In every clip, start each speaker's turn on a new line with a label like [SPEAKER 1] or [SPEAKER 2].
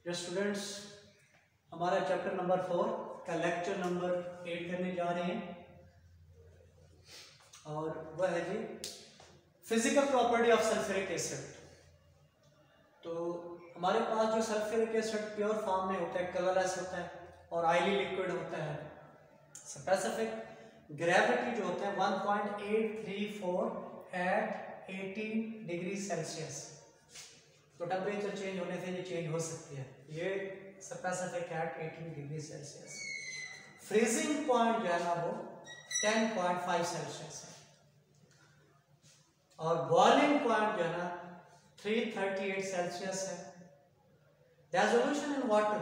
[SPEAKER 1] जो स्टूडेंट्स हमारा chapter number 4 का लेक्चर नंबर 8 करने जा रहे हैं और वह है जी physical property of sulphuric acid. तो हमारे पास जो सल्फ्यूरिक एसिड प्योर फॉर्म में होता है, कलरलेस होता है और ऑयली लिक्विड होता है। स्पेसिफिक ग्रेविटी जो होता है 1.834 एट 18 डिग्री सेल्सियस। तो टेम्परेचर चेंज होने से ये चेंज हो सकती है। ये specific at 18 degree Celsius. Freezing point जो है ना वो 10.5 सेल्सियस है और बॉइलिंग पॉइंट जो है ना 338 सेल्सियस है। डिसोल्यूशन इन वाटर,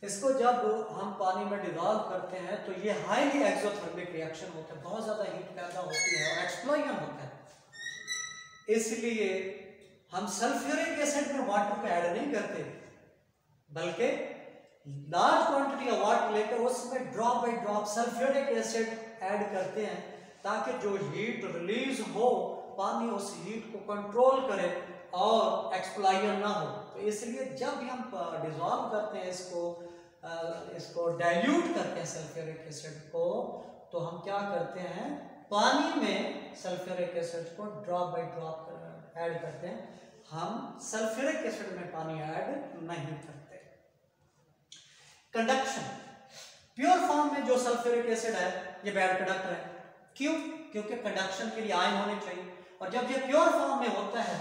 [SPEAKER 1] इसको जब हम पानी में डिसॉल्व करते हैं तो ये हाईली एक्सोथर्मिक रिएक्शन होता है, बहुत ज्यादा हीट पैदा होती है और एक्सप्लोजन होता है। इसलिए हम सल्फ्यूरिक एसिड में वाटर को ऐड नहीं करते, बल्कि लार्ज क्वांटिटी ऑफ वाटर लेकर उसमें drop by drop sulphuric acid add करते हैं ताकि जो हीट रिलीज हो पानी उस हीट को कंट्रोल करे और एक्सप्लोजन ना हो। तो इसलिए जब भी हम डिसॉल्व करते हैं इसको डाइल्यूट करते हैं सल्फ्यूरिक एसिड को, तो हम क्या करते हैं पानी में सल्फ्यूरिक एसिड को ड्रॉप बाय ड्रॉप ऐड करते हैं। हम सल्फ्यूरिक एसिड में पानी ऐड नहीं करते। कंडक्शन, प्योर फॉर्म में जो सल्फ्यूरिक एसिड है ये बैड कंडक्टर है। क्यों? क्योंकि कंडक्शन के लिए आयन होने चाहिए और जब ये प्योर फॉर्म में होता है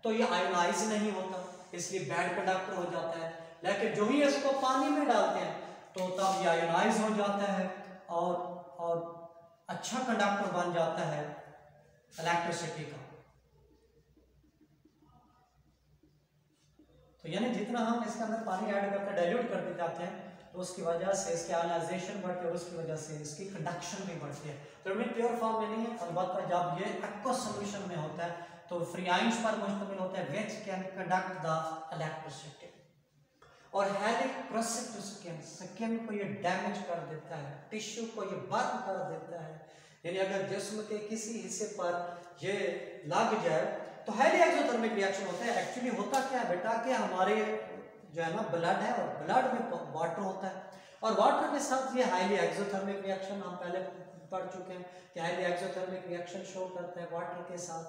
[SPEAKER 1] तो ये आयोनाइज नहीं होता, इसलिए बैड कंडक्टर हो जाता है। लेकिन जो ही इसको पानी में डालते हैं तो तब ये आयोनाइज हो जाता है और अच्छा कंडक्टर बन जाता है इलेक्ट्रिसिटी का। तो यानी जितना हम इसके अंदर पानी ऐड करते हैं, डाइल्यूट करते जाते हैं, तो उसकी वजह से इसके आयोनाइजेशन बढ़ती है और उसकी वजह से इसकी कंडक्शन भी बढ़ती है। तो प्योर फॉर्म में नहीं है, अलबत्ता जब ये एक्वस सॉल्यूशन में होता है तो फ्री आयंस पर मुश्तमिल होता है which can conduct the electricity. और हैलिक प्रेशर टू स्किन को ये डैमेज कर देता है, टिश्यू को ये बर्न कर देता है। यानी अगर जिस्म के किसी हिस्से पर ये लग जाए तो हाईली एक्सोथर्मिक रिएक्शन होता है। एक्चुअली होता क्या है बेटा कि हमारे जो है ना ब्लड है और ब्लड में वाटर होता है और वाटर के साथ ये हाईली एक्सोथर्मिक रिएक्शन हम पहले पढ़ चुके हैं कि हाईली एक्सोथर्मिक रिएक्शन शो करता है वाटर के साथ।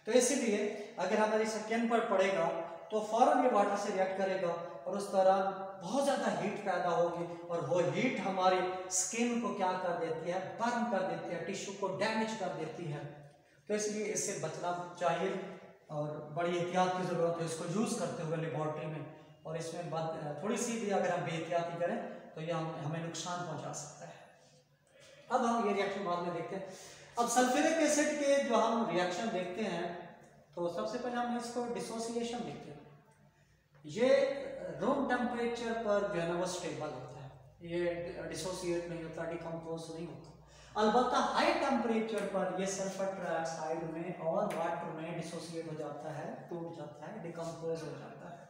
[SPEAKER 1] तो इसीलिए अगर हमारी स्किन पर पड़ेगा तो फौरन ये वाटर से रिएक्ट करेगा और उस दौरान बहुत ज़्यादा हीट पैदा होगी और वो हीट हमारी स्किन को क्या कर देती है, बर्न कर देती है, टिश्यू को डैमेज कर देती है। तो इसलिए इससे बचना चाहिए और बड़ी एहतियात की ज़रूरत है इसको यूज़ करते हुए लेबॉर्ट्री में। और इसमें थोड़ी सी भी अगर हम बेहतियाती करें तो ये हमें नुकसान पहुंचा सकता है। अब हम ये रिएक्शन बाद में देखते हैं। अब सल्फ्यूरिक एसिड के जो हम रिएक्शन देखते हैं तो सबसे पहले हम इसको डिसोसिएशन देखते हैं। ये रूम टेम्परेचर पर जो है ना वो स्टेबल होता है, ये डिसोसिएट नहीं होता, डिकम्पोज नहीं होता। अलबत्ता हाई टेम्परेचर पर ये सल्फर ट्राइऑक्साइड में और वाटर में डिसोसिएट हो जाता है, टूट जाता है, डिकम्पोज हो जाता है।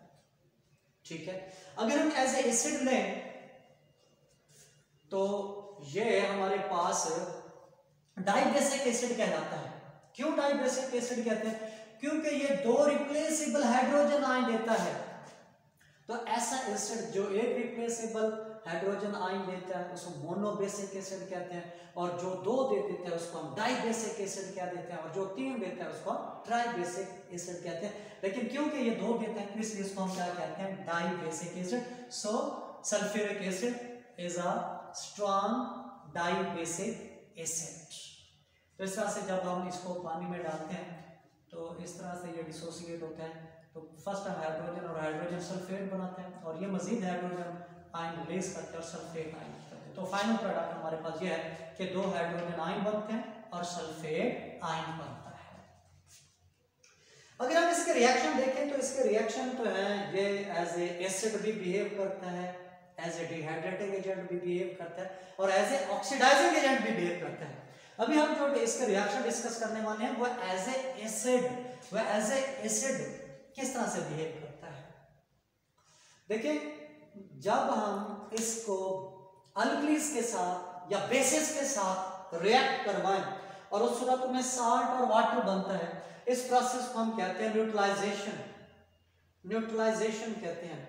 [SPEAKER 1] ठीक है, अगर हम एज ए एसिड लें तो ये हमारे पास डाइबेसिक एसिड कहलाता है। क्यों डाइबेसिक एसिड कहते हैं? क्योंकि ये 2 रिप्लेसेबल हाइड्रोजन आयन देता है। तो ऐसा एसिड जो एक रिप्लेसेबल हाइड्रोजन आयन देता है उसको मोनोबेसिक एसिड कहते हैं और जो 2 दे देते हैं उसको हम डाइबेसिक एसिड कह देते हैं और जो 3 देता है उसको ट्राइबेसिक एसिड कहते हैं। लेकिन क्योंकि ये 2 देते हैं इसलिए इसको हम क्या कहते हैं, dibasic acid. So sulphuric acid is a strong dibasic acid. तो इस तरह से जब हम इसको पानी में डालते हैं तो इस तरह से ये डिसोसिएट होता है। तो फर्स्ट हम हाइड्रोजन और हाइड्रोजन सल्फेट बनाते हैं और ये मजीद हाइड्रोजन आयन रिलीज करते हैं और सल्फेट आयन करते हैं। तो फाइनल प्रोडक्ट हमारे पास ये है कि 2 हाइड्रोजन आयन बनते हैं और सल्फेट आयन बनता है। अगर हम इसके रिएक्शन देखें तो इसके रिएक्शन तो है ये एज ए एसिड भी बिहेव करता है, एज ए डिहाइड्रेटिंग एजेंट भी बिहेव करता है और एज ए ऑक्सीडाइजिंग एजेंट भी बिहेव करता है। अभी हम जो इसके रिएक्शन डिस्कस करने वाले हैं वो एज ए एसिड किस तरह से बिहेव करता है। देखिए, जब हम इसको अल्कलीज के साथ या बेसिस के साथ रिएक्ट करवाएं और उस सूरत में साल्ट और वाटर बनता है, इस प्रोसेस को हम कहते हैं न्यूट्रलाइजेशन। न्यूट्रलाइजेशन कहते हैं।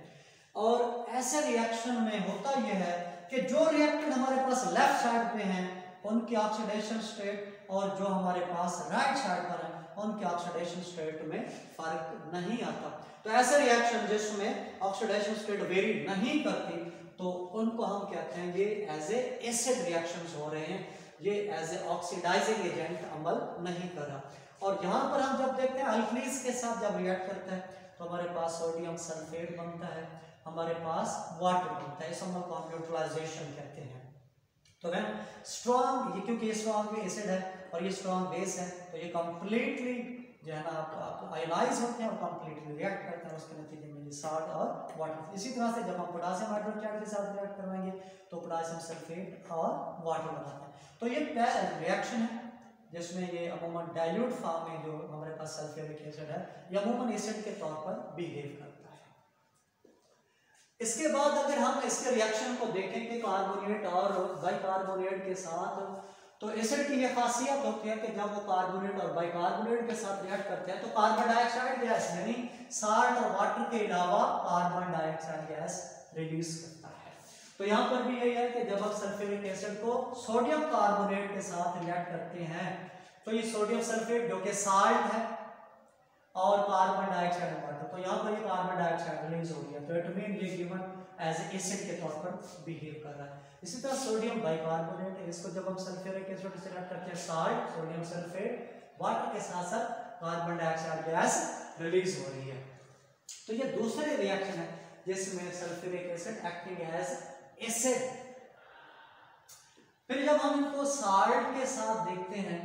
[SPEAKER 1] और ऐसे रिएक्शन में होता यह है कि जो रिएक्टेंट हमारे पास लेफ्ट साइड पे हैं उनकी ऑक्सीडेशन स्टेट और जो हमारे पास राइट साइड पर है उनके ऑक्सीडेशन स्टेट में फर्क नहीं आता। तो ऐसे रिएक्शन जिसमें ऑक्सीडेशन स्टेट वेरी नहीं करती तो उनको हम कहते हैं ये एज ए एसिड रिएक्शंस हो रहे हैं, ये एज ए ऑक्सीडाइजिंग एजेंट अमल नहीं कर रहा। और यहाँ पर हम जब देखते हैं अल्कलीज के साथ जब रिएक्ट करता है तो हमारे पास सोडियम सल्फेट बनता है, हमारे पास वाटर बनता है, इस अमल को हम न्यूट्रलाइजेशन कहते हैं। तो वह स्ट्रॉन्ग, ये क्योंकि ये स्ट्रॉन्ग एसिड है और ये स्ट्रॉन्ग बेस है तो ये कंप्लीटली जो है ना आप आयनाइज होते हैं और कंप्लीटली रिएक्ट करते हैं, उसके नतीजे में ये साल्ट और वाटर। इसी तरह से जब हम पोटेशियम हाइड्रोक्साइड के साथ रिएक्ट करवाएंगे तो पोटेशियम सल्फेट और वाटर बनाते हैं। तो ये रिएक्शन है जिसमें ये अमूमन डाइल्यूट फॉर्म में जो हमारे पास सल्फ्यूरिक एसिड है ये अमूमन एसिड के तौर पर बिहेव करता है। इसके बाद अगर हम इसके रिएक्शन को देखें कि कार्बोनेट और बाइकार्बोनेट के साथ, तो एसिड की यह खासियत होती है कि जब वो कार्बोनेट और बाइकार्बोनेट के साथ रिएक्ट करते हैं तो कार्बन डाइऑक्साइड गैस यानी साल्ट और वाटर के अलावा कार्बन डाइऑक्साइड गैस रिलीज करता है। तो यहाँ पर भी यही है कि जब आप सल्फ्यूरिक एसिड को सोडियम कार्बोनेट के साथ रिएक्ट करते हैं तो ये सोडियम सल्फेट जो कि साल्ट है और कार्बन डाइऑक्साइड वाटर, तो यहाँ पर ये कार्बन डाइऑक्साइड रिलीज हो गया तो इट मीन ये गिवन एज एसिड के तौर पर बिहेव कर रहा है। इसी तरह सोडियम बाइकार्बोनेट है, इसको जब हम सल्फ्यूरिक एसिड से रिएक्ट करते हैं साल्ट सोडियम सल्फेट वाटर के साथ साथ कार्बन डाइऑक्साइड गैस रिलीज हो रही है। तो ये दूसरे रिएक्शन है जिसमें sulphuric acid acting as acid. फिर जब हम इनको साल्ट के साथ देखते हैं,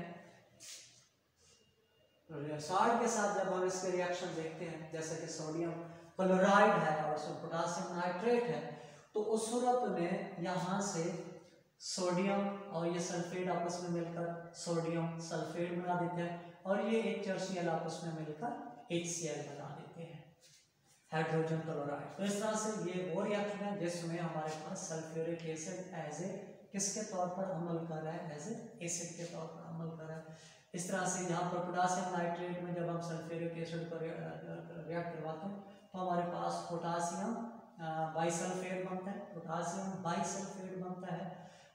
[SPEAKER 1] साल्ट के साथ जब हम इसके रिएक्शन देखते हैं जैसे कि सोडियम क्लोराइड है और उसमें पोटेशियम नाइट्रेट है तो उस सूरत में यहाँ से सोडियम और ये सल्फेट आपस में मिलकर सोडियम सल्फेट बना देते हैं और ये HCl आपस में मिलकर HCl बना देते हैं, हाइड्रोजन क्लोराइड। तो इस तरह से ये वो रिएक्शन है जिसमें हमारे पास सल्फ्यूरिक एसिड एज ए किसके तौर पर अमल कर रहा है, एज ए एसिड के तौर पर अमल कर रहा है। इस तरह से यहाँ पर पोटेशियम नाइट्रेट में जब हम सल्फ्यूरिक एसिड को रिएक्ट करवाते हैं तो हमारे पास पोटेशियम बाइसल्फेट बनता है, पोटेशियम बाइसल्फेट बनता है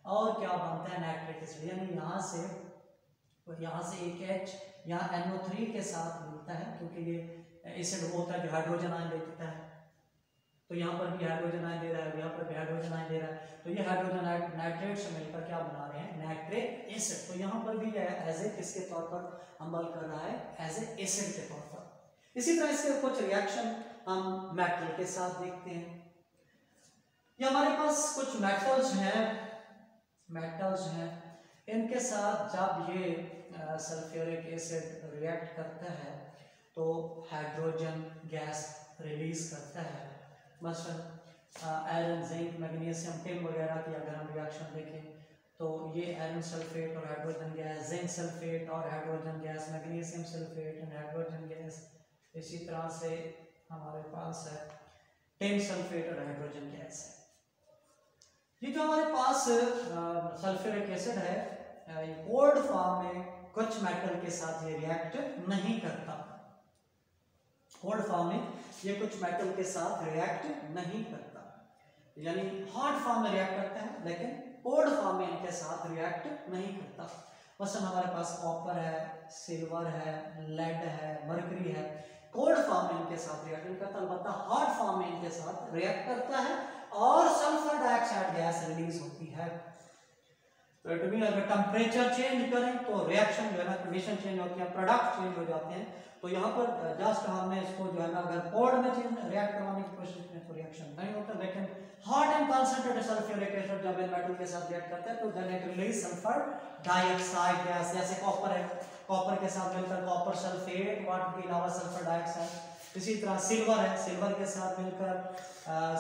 [SPEAKER 1] और क्या बनता है नाइट्रिक एसिड, यानी यहाँ से एक H यहाँ NO3 के साथ मिलता है क्योंकि ये एसिड होता है जो हाइड्रोजन आयन दे देता है। तो यहाँ पर भी हाइड्रोजन आयन दे रहा है, यहाँ पर भी हाइड्रोजन आयन दे रहा है, तो ये हाइड्रोजन नाइट्रेट से मिलकर क्या बना रहे हैं, नाइट्रिक एसिड। तो यहाँ पर भी एज ए किसके तौर पर अमल कर रहा है, एज ए एसिड के तौर पर। इसी तरह इसके कुछ रिएक्शन हम मेटल के साथ देखते हैं। ये हमारे पास कुछ मेटल्स हैं, इनके साथ जब ये सल्फ्यूरिक एसिड रिएक्ट करता है तो हाइड्रोजन गैस रिलीज करता है। मसलन आयरन, जिंक, मैग्नीशियम, टिन वगैरह की अगर हम रिएक्शन देखें तो ये आयरन सल्फेट और हाइड्रोजन गैस, जिंक सल्फेट और hydrogen gas, magnesium sulphate and hydrogen gas. इसी तरह से हमारे पास है टिन सल्फेट और हाइड्रोजन गैस है। ये जो हमारे पास सल्फ्यूरिक एसिड है कोल्ड फॉर्म में कुछ मेटल के साथ ये रिएक्ट नहीं करता, कोल्ड फॉर्म में ये कुछ मेटल के साथ रिएक्ट नहीं करता, यानी हॉट फॉर्म में रिएक्ट करता है लेकिन कोल्ड फॉर्म में इनके साथ रिएक्ट नहीं करता। मसलन हमारे पास कॉपर है, सिल्वर है, लेड है, मरकरी है, कोल्ड फॉर्म में इनके साथ रिएक्ट नहीं करता, अलबत्ता हॉट फॉर्म में इनके साथ रिएक्ट करता है और सल्फर डाइऑक्साइड गैस रिलीज होती है। तो इट मीन अगर टेम्परेचर चेंज करें तो रिएक्शन जो है ना कंडीशन चेंज होती है, प्रोडक्ट चेंज हो जाते हैं। तो यहाँ पर जस्ट हमने इसको जो है ना अगर कोल्ड में चेंज रिएक्ट करवाने की कोशिश करें तो रिएक्शन नहीं होता, लेकिन hot and concentrated sulphuric acid जब इन मेटल के साथ रिएक्ट करते हैं तो then it release sulphur dioxide gas. जैसे कॉपर है, कॉपर के साथ मिलकर कॉपर सल्फेट, वाटर के अलावा सल्फर डाइऑक्साइड। इसी तरह सिल्वर है, सिल्वर के साथ मिलकर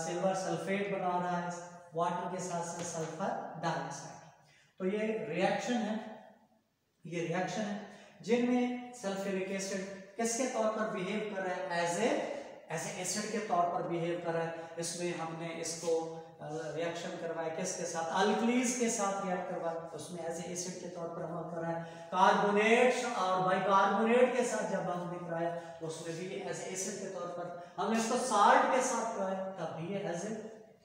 [SPEAKER 1] सिल्वर सल्फेट बना रहा है, वाटर के साथ से सल्फर डाइऑक्साइड। तो ये रिएक्शन है जिनमें सल्फ्यूरिक एसिड किसके तौर पर बिहेव कर रहा है, एज ए एसिड के तौर पर बिहेव कर रहा है। इसमें हमने इसको रिएक्शन करवाए, किसके साथ, अल्कलीज के साथ रिएक्ट करवाए, उसमें एज एसिड के तौर पर अमल कर रहा है। कार्बोनेट्स और बाइकार्बोनेट के साथ जब हम दिख रहा है तो उसमें भी एज एसिड के तौर पर, हमने इसको साल्ट के साथ कराया तब भी ये एज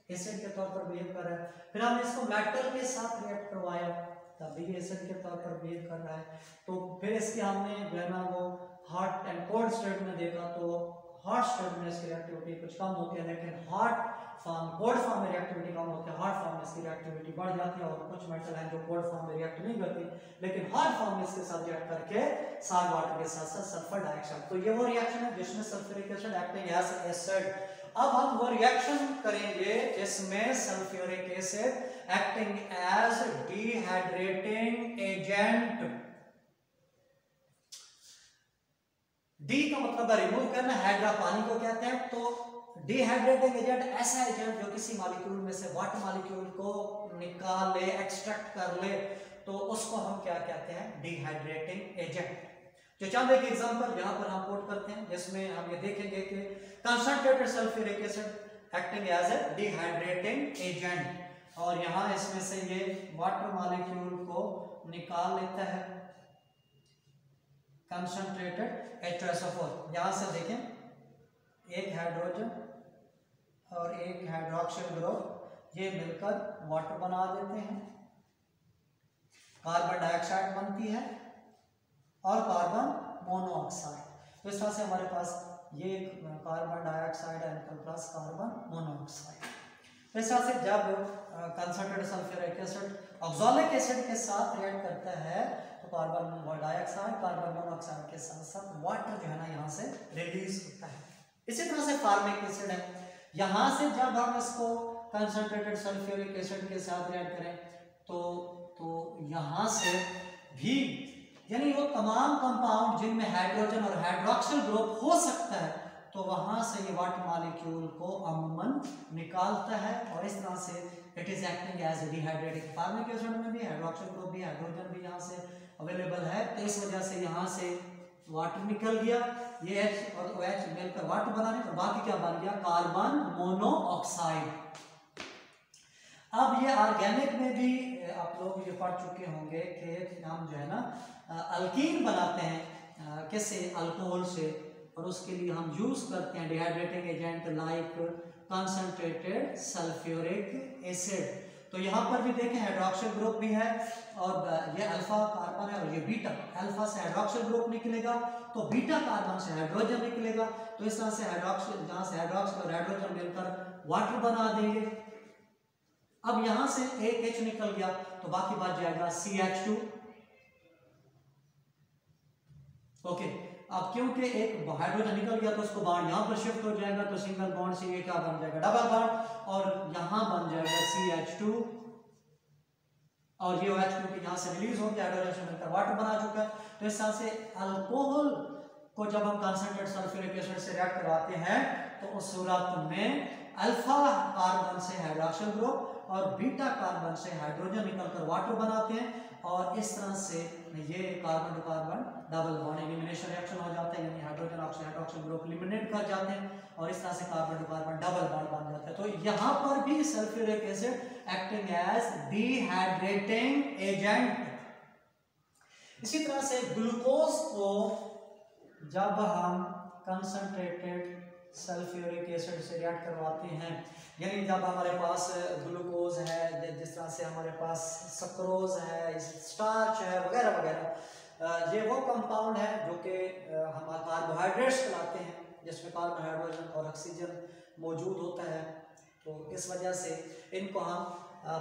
[SPEAKER 1] एसिड के तौर पर बिहेव कर रहा है। फिर हमने इसको मेटल के साथ रिएक्ट करवाया तब भी एसिड के तौर पर बिहेव कर रहा है। तो फिर इसके हमने जो है ना वो हॉट एंड कोल्ड स्टेट में देखा, तो हॉट स्टेट में इसकी रिएक्टिविटी कुछ कम होती है, लेकिन हॉट फॉर्म, कोल्ड फॉर्म में रिएक्टिविटी कम होती है, हॉट फॉर्म में इसकी रिएक्टिविटी बढ़ जाती है। और कुछ मेटल हैं जो कोल्ड फॉर्म में रिएक्ट नहीं करती, लेकिन हॉट फॉर्म में इसके साथ रिएक्ट करके साल्ट वाटर के साथ साथ सल्फर डाइऑक्साइड, तो ये वो रिएक्शन है जिसमें sulphuric acid acting as acid. अब हम वो रिएक्शन करेंगे जिसमें sulphuric acid acting as dehydrating agent. D का मतलब है रिमूव करना, हाइड्रा पानी को कहते हैं। तो डिहाइड्रेटिंग एजेंट ऐसा एजेंट जो किसी मॉलिक्यूल में से वाटर मॉलिक्यूल को निकाल ले, एक्सट्रैक्ट कर ले, तो उसको हम क्या कहते हैं, डिहाइड्रेटिंग एजेंट। जो चंद एक एग्जांपल यहां पर हम कोट करते हैं जिसमें हम ये देखेंगे कि concentrated sulphuric acid acting as a dehydrating agent, और यहां इसमें से ये वाटर मॉलिक्यूल को निकाल लेता है कंसंट्रेटेड H2SO4। यहां से देखें एक हाइड्रोजन और एक हाइड्रोक्सिल ग्रुप ये मिलकर वाटर बना देते हैं, कार्बन डाइऑक्साइड बनती है और कार्बन मोनोऑक्साइड। तो इस तरह से हमारे पास ये carbon dioxide and plus carbon monoxide. तो इस तरह से जब concentrated sulphuric acid oxalic acid के साथ रिएक्ट करता है तो कार्बन डाइऑक्साइड कार्बन मोनोऑक्साइड के साथ साथ वाटर जो है ना यहाँ से रिलीज होता है। इसी तरह से फार्मिक एसिड है, यहाँ से जब हम इसको कंसंट्रेटेड सल्फ्यूरिक एसिड के साथ रिएक्ट करें तो यहाँ से भी, यानी वो तमाम कंपाउंड जिनमें हाइड्रोजन और हाइड्रोक्सिल ग्रुप हो सकता है, तो वहां से ये वाटर मॉलिक्यूल को अमूमन निकालता है और इस तरह से it is acting as a dehydrating. Formic acid में भी हाइड्रोक्सिल ग्रुप भी, हाइड्रोजन भी यहाँ से अवेलेबल है, तो इस वजह से यहाँ से वाटर निकल गया, ये H और OH मिलकर वाटर बनाने, और बाकी क्या बन गया, कार्बन मोनोऑक्साइड। अब ये ऑर्गेनिक में भी आप लोग ये पढ़ चुके होंगे कि हम जो है ना अल्कीन बनाते हैं किससे, अल्कोहल से, और उसके लिए हम यूज करते हैं dehydrating agent like concentrated sulphuric acid. तो यहाँ पर भी देखें हाइड्रोक्सिल ग्रुप भी है और ये अल्फा कार्बन है और ये बीटा, अल्फा से हाइड्रोक्सिल ग्रुप निकलेगा तो बीटा कार्बन से हाइड्रोजन निकलेगा। तो इस तरह से हाइड्रोक्सिल, जहाँ से हाइड्रोक्सिल और हाइड्रोजन मिलकर वाटर बना देंगे। अब यहाँ से एक H निकल गया तो बाकी बच जाएगा CH2। ओके, अब क्योंकि एक हाइड्रोजन निकल गया तो उसको बॉन्ड यहाँ पर शिफ्ट हो जाएगा, तो सिंगल बॉन्ड से ये क्या बन जाएगा, डबल बॉन्ड, और यहाँ बन जाएगा CH2 और ये OH क्योंकि यहाँ से रिलीज हो गया, हाइड्रोजन से मिलकर वाटर बना चुका है। तो इस तरह से अल्कोहल को जब हम कंसंट्रेटेड सल्फ्यूरिक एसिड से रिएक्ट करवाते हैं तो उस सूरत में अल्फा कार्बन से हाइड्रोक्सिल ग्रुप और बीटा कार्बन से हाइड्रोजन निकलकर वाटर बनाते हैं, और इस तरह से ये carbon to carbon double bond elimination reaction हो जाता है, यानी hydrogen oxygen hydroxyl group eliminate कर जाते हैं और इस तरह से carbon to carbon double bond बन जाता है। तो यहाँ पर भी sulphuric acid acting as dehydrating agent. इसी तरह से ग्लूकोज को जब हम कंसंट्रेटेड सल्फ्यूरिक एसिड से रिएक्ट करवाते हैं, यानी जब हमारे पास ग्लूकोज है, जिस तरह से हमारे पास सक्रोज है, स्टार्च है वगैरह वगैरह, ये वो कंपाउंड है जो कि हम कार्बोहाइड्रेट्स कहलाते हैं, जिसमें कार्बन, हाइड्रोजन और ऑक्सीजन मौजूद होता है। तो इस वजह से इनको हम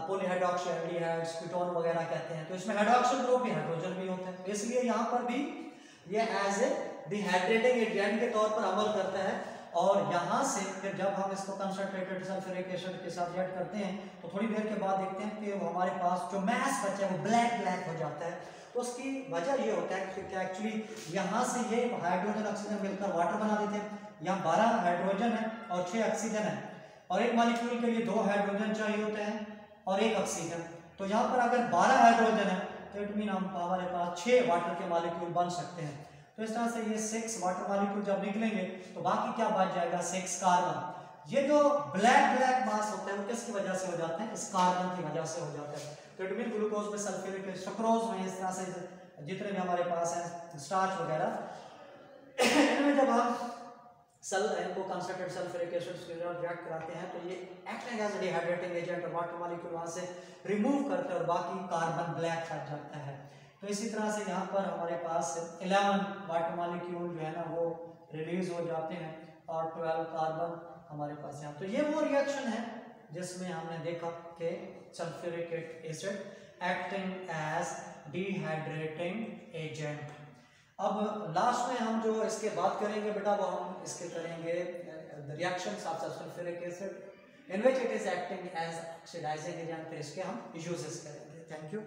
[SPEAKER 1] पॉलीहाइड्रोक्साइड, कीटोन वगैरह कहते हैं। तो इसमें हाइड्रोक्सिल ग्रुप भी, हाइड्रोजन भी होता है, तो इसलिए यहाँ पर भी ये एज ए डिहाइड्रेटिंग एजेंट के तौर पर अमल करता है। और यहाँ से फिर जब हम इसको कंसंट्रेटेड सल्फ्यूरिक एसिड के साथ रिएक्ट करते हैं तो थोड़ी देर के बाद देखते हैं कि वो हमारे पास जो मैस बचा है वो ब्लैक हो जाता है। तो उसकी वजह ये होता है कि एक्चुअली यहाँ से ये हाइड्रोजन ऑक्सीजन मिलकर वाटर बना देते हैं। यहाँ 12 हाइड्रोजन है और 6 ऑक्सीजन है, और एक मॉलिक्यूल के लिए 2 हाइड्रोजन चाहिए होते हैं और 1 ऑक्सीजन। तो यहाँ पर अगर 12 हाइड्रोजन है तो इट मीन हमारे पास 6 वाटर के मॉलिक्यूल बन सकते हैं। तो इस तरह से ये 6 वाटर मॉलिक्यूल जब निकलेंगे तो बाकी क्या बच जाएगा, 6 कार्बन। ये जो ब्लैक मास होते हैं वो किसकी वजह से हो जाते हैं? इस कार्बन की वजह से हो जाते हैं। तो इट मीन ग्लूकोज में सल्फ्यूरिक एसिड, सुक्रोज में, इस तरह से जितने भी हमारे पास हैं स्टार्च वगैरह, इनमें जब हम इनको कंसंट्रेटेड सल्फ्यूरिक एसिड के साथ रिएक्ट कराते हैं तो ये एक्टिंग एज डिहाइड्रेटिंग एजेंट और वाटर मॉलिक्यूल वहां से रिमूव करते हैं और बाकी कार्बन ब्लैक कर जाता है। तो इसी तरह से यहाँ पर हमारे पास 11 वाटर मॉलिक्यूल जो है ना वो रिलीज हो जाते हैं और 12 कार्बन हमारे पास यहाँ। तो ये वो रिएक्शन है जिसमें हमने देखा कि sulphuric acid acting as dehydrating agent. अब लास्ट में हम जो इसके बात करेंगे बेटा वो हम इसके करेंगे the reactions of sulphuric acid in which it is acting as oxidising agent. इसके हम यूजेस करेंगे। Thank you.